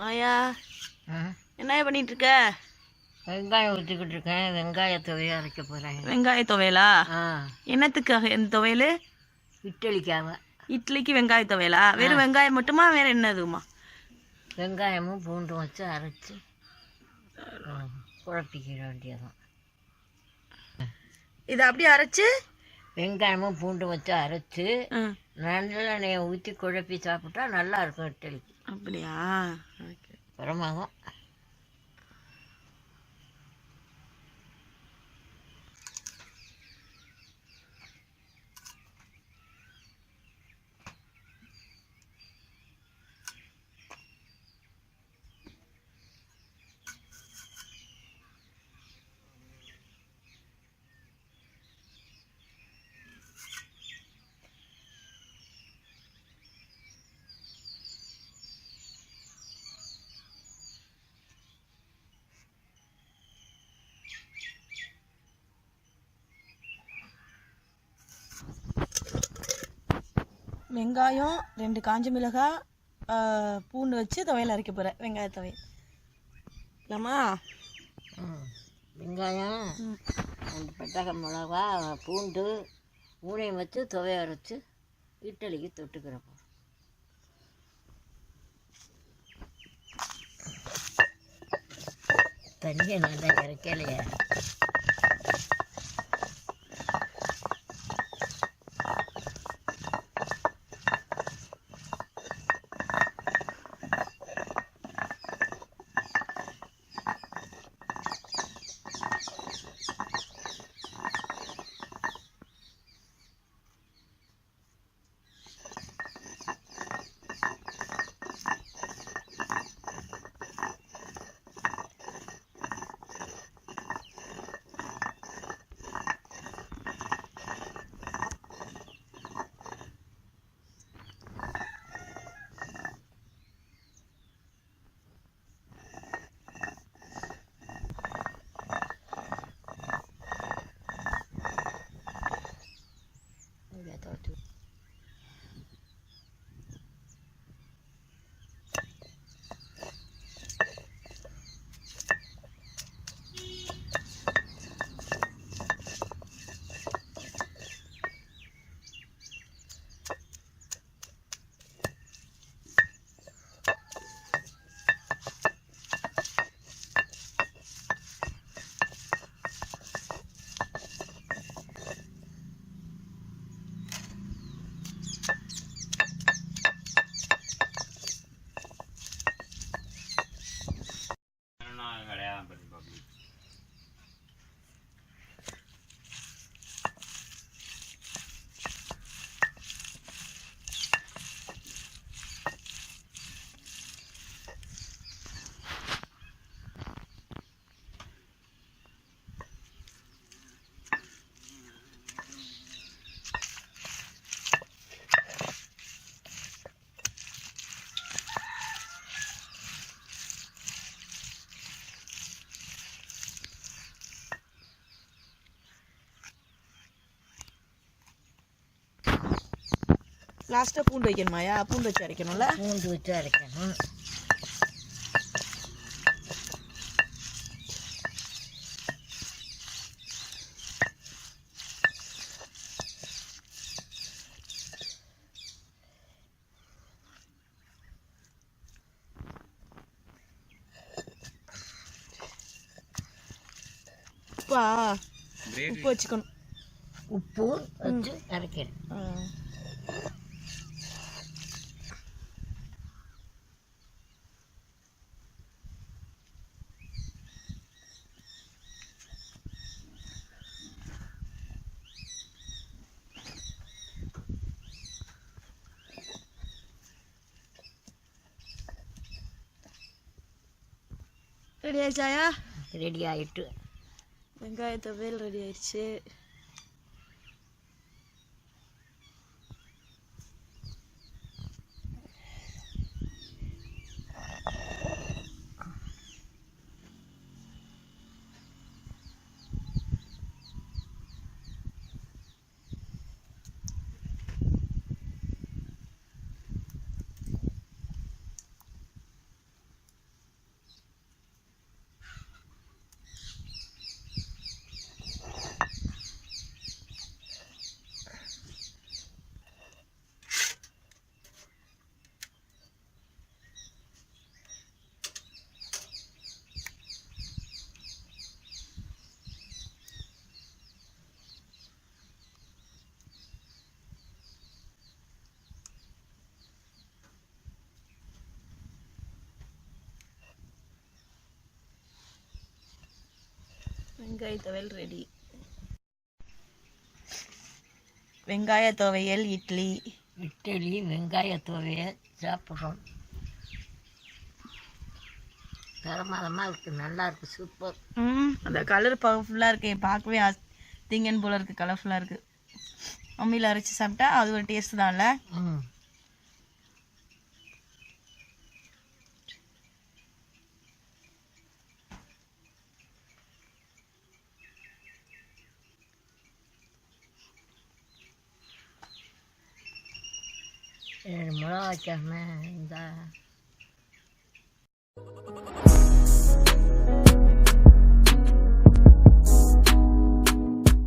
ஆயா என்ன பண்ணிட்டு இருக்க? வெங்காயம் ஊற்றிக்கிட்டு இருக்கேன். வெங்காய துவையல் அரைக்க போகிறேன். வெங்காய துவையலா? என்னத்துக்காக இந்த துவையல்? இட்லிக்காக. இட்லிக்கு வெங்காய துவையலா? வெறும் வெங்காயம் மட்டுமா, வேற என்னதுமா? வெங்காயமும் பூண்டும் வச்சு அரைச்சி குழப்பிக்கிற வேண்டியதான். இதை அப்படியே அரைச்சி வெங்காயமும் பூண்டும் வச்சு அரைச்சி நல்லெண்ணெயை ஊற்றி குழப்பி சாப்பிட்டா நல்லா இருக்கும் இட்லிக்கு. அப்படியா? பிரமாதம். வெங்காயம் 2 காஞ்ச மிளகாய் பூண்டு வச்சு துவையல் அரைக்க போகிறேன். வெங்காய துவையல் இல்லைம்மா? வெங்காயம் 2 பட்டை மிளகா பூண்டு மூணையும் வச்சு துவையை அரைச்சி இட்லிக்கு தொட்டுக்கிறப்போ. தண்ணியை நல்லா இறக்கலையே. லாஸ்ட்டாக பூண்டு வைக்கணுமாயா? பூண்டு வச்சு அரைக்கணும்ல? பூண்டு வச்சு அரைக்கணும். உப்பு வச்சுக்கணும். உப்பு வச்சு அரைக்கணும். ரெடி ஆயிடுச்சாயா? ரெடி ஆகிட்டு வெங்காய துவையல் ரெடி ஆயிடுச்சு. வெங்காய துவையல் ரெடி. வெங்காய துவையல் இட்லி. இட்லி வெங்காய துவையல் சாப்பிட்றோம். தரமாதமாக இருக்குது, நல்லா இருக்குது, சூப்பர். அந்த கலர் பவர்ஃபுல்லாக இருக்கு, பார்க்கவே திங்கன் போல இருக்குது, கலர்ஃபுல்லாக இருக்குது. அம்மியில் அரைச்சி சாப்பிட்டா அது ஒரு டேஸ்ட் தான்ல. மிளகா வைக்காம இந்த